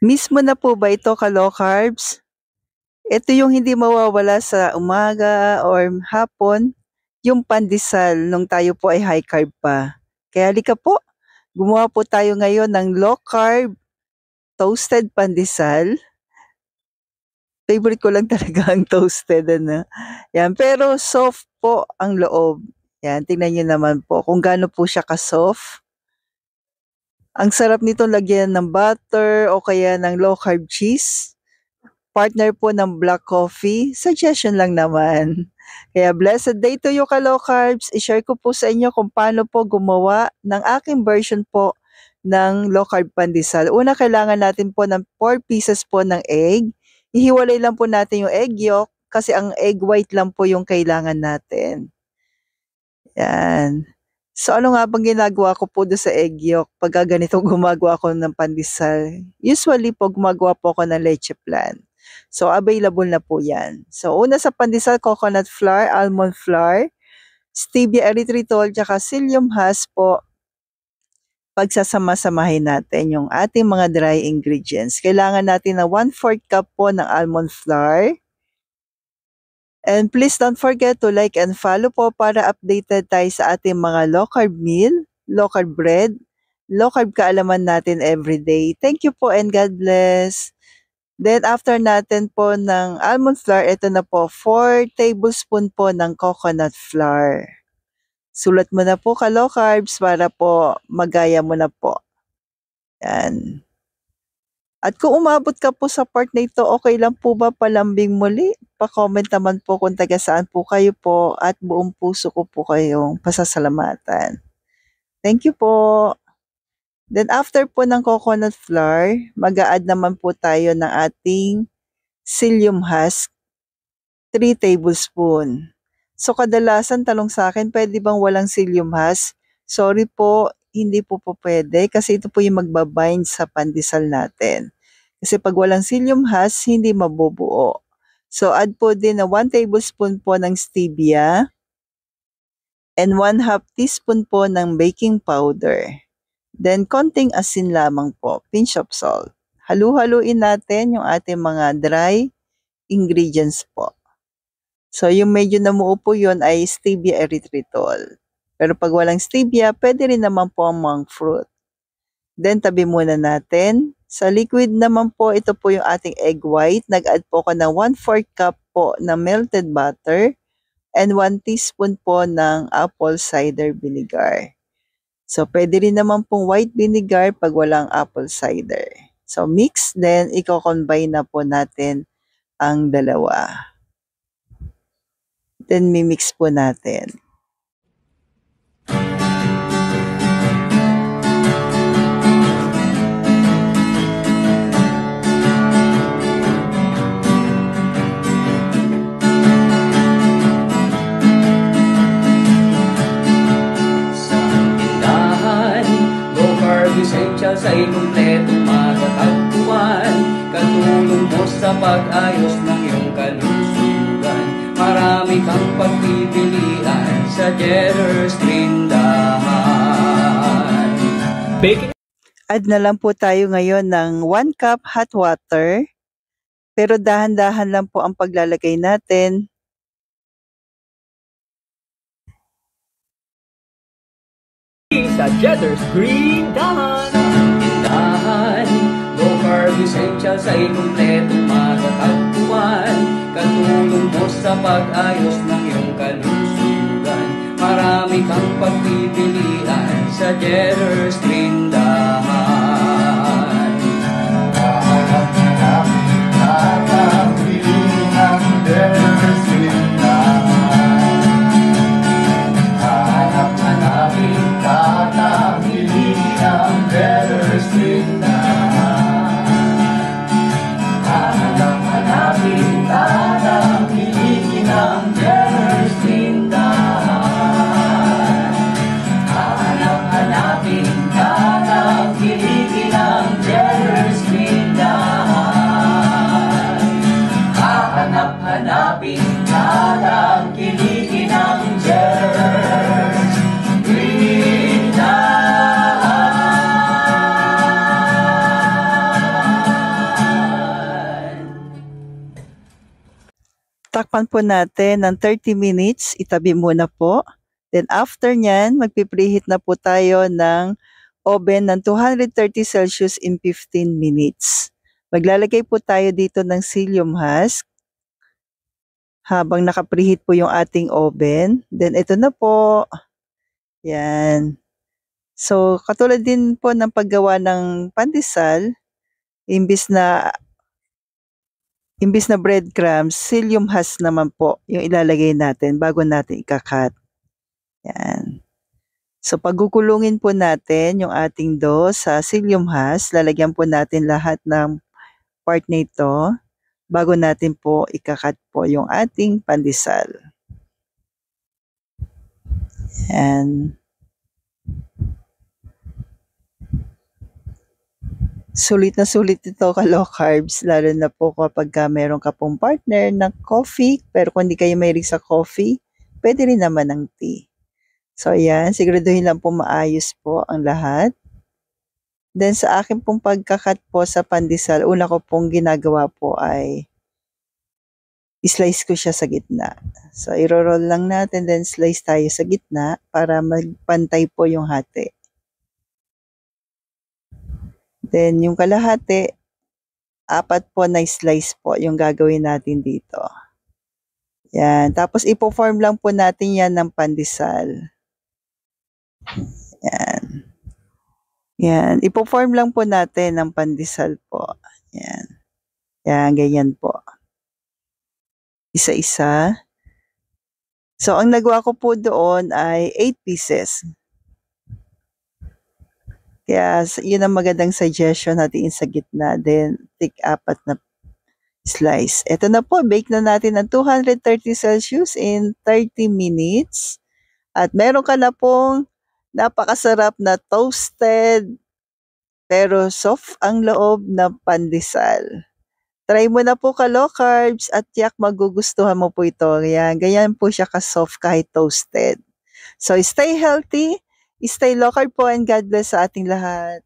Mismo na po ba ito ka-low carbs? Ito yung hindi mawawala sa umaga or hapon, yung pandesal nung tayo po ay high carb pa. Kaya halika po, gumawa po tayo ngayon ng low carb toasted pandesal. Favorite ko lang talaga ang toasted, ano. Yan, pero soft po ang loob. Yan, tingnan niyo naman po kung gaano po siya ka-soft. Ang sarap nito lagyan ng butter o kaya ng low carb cheese. Partner po ng black coffee, suggestion lang naman. Kaya blessed day to you ka-low carbs. I-share ko po sa inyo kung paano po gumawa ng aking version po ng low carb pandesal. Una, kailangan natin po ng 4 pieces po ng egg. Ihiwalay lang po natin yung egg yolk kasi ang egg white lang po yung kailangan natin. Yan. So ano nga bang ginagawa ko po doon sa egg yolk pagka ganito gumagawa ko ng pandesal? Usually po gumagawa po ako ng leche flan. So available na po yan. So una sa pandesal, coconut flour, almond flour, stevia erythritol, tsaka psyllium husk po. Pagsasama-samahin natin yung ating mga dry ingredients. Kailangan natin na 1/4 cup po ng almond flour. And please don't forget to like and follow po para updated tayo sa ating mga low carb meal, low carb bread, low carb kaalaman natin everyday. Thank you po and God bless. Then after natin po ng almond flour, ito na po 4 tablespoon po ng coconut flour. Sulat mo na po ka-low carbs para po magaya mo na po. Yan. At kung umabot ka po sa part na ito, okay lang po ba palambing muli? Pa-comment naman po kung taga saan po kayo po at buong puso ko po kayong pasasalamatan. Thank you po. Then after po ng coconut flour, mag-a-add naman po tayo ng ating psyllium husk, 3 tablespoon. So kadalasan tanong sa akin, pwede bang walang psyllium husk? Sorry po, hindi po pwede kasi ito po yung magbabind sa pandesal natin. Kasi pag walang psyllium husk, hindi mabubuo. So add po din na 1 tablespoon po ng stevia and 1/2 teaspoon po ng baking powder. Then konting asin lamang po, pinch of salt. Halu-haluin natin yung ating mga dry ingredients po. So yung medyo namuo po yun ay stevia erythritol. Pero pag walang stevia, pwede rin naman po ang monk fruit. Then tabi muna natin. Sa liquid naman po, ito po yung ating egg white. Nag-add po ako ng 1/4 cup po na melted butter and 1 teaspoon po ng apple cider vinegar. So pwede rin naman pong white vinegar pag walang apple cider. So mix, then i-combine na po natin ang dalawa. Then mimix po natin. Essentials ay kumpletong matatagpuan. Katulong mo sa pag-ayos ng iyong kalusugan. Marami kang pagpipilian sa Jetter's Tindahan. Add na lang po tayo ngayon ng 1 cup hot water. Pero dahan-dahan lang po ang paglalagay natin. Sa Jetter's Tindahan. Sa tindahan, low carb essentials ay kumpletong matatagpuan. Katulong mo sa pag-ayos ng iyong kalusugan. Marami kang pagpipilian sa Jetter's Tindahan. Takpan po natin ng 30 minutes. Itabi muna po. Then after nyan, magpipreheat na po tayo ng oven ng 230 Celsius in 15 minutes. Maglalagay po tayo dito ng psyllium husk habang nakapreheat po yung ating oven. Then ito na po. Yan. So katulad din po ng paggawa ng pandesal, imbis na breadcrumbs, psyllium husk naman po yung ilalagay natin bago natin ikakat. Yan. So pagkukulungin po natin yung ating dough sa psyllium husk, lalagyan po natin lahat ng part nito bago natin po ikakat po yung ating pandesal. Yan. Sulit na sulit ito ka-low carbs, lalo na po kapag meron ka pong partner ng coffee, pero kung hindi kayo mahilig sa coffee, pwede rin naman ng tea. So ayan, siguraduhin lang po maayos po ang lahat. Then sa akin pong pagkakat po sa pandesal, una ko pong ginagawa po ay slice ko siya sa gitna. So iro-roll lang natin, then slice tayo sa gitna para magpantay po yung hati. Then yung kalahati, 4 po na slice po yung gagawin natin dito. Yan. Tapos ipo-form lang po natin yan ng pandesal. Yan. Yan. Ipo-form lang po natin ng pandesal po. Yan. Yan, ganyan po. Isa-isa. So, ang nagawa ko po doon ay 8 pieces. Kaya, yun ang magandang suggestion natin sa gitna. Then, take 4 na slice. Ito na po, bake na natin ng 230 Celsius in 30 minutes. At meron ka na pong napakasarap na toasted pero soft ang loob na pandesal. Try mo na po ka-low carbs at yak magugustuhan mo po ito. Ganyan po siya ka-soft kahit toasted. So stay healthy, stay low carb po, and God bless sa ating lahat.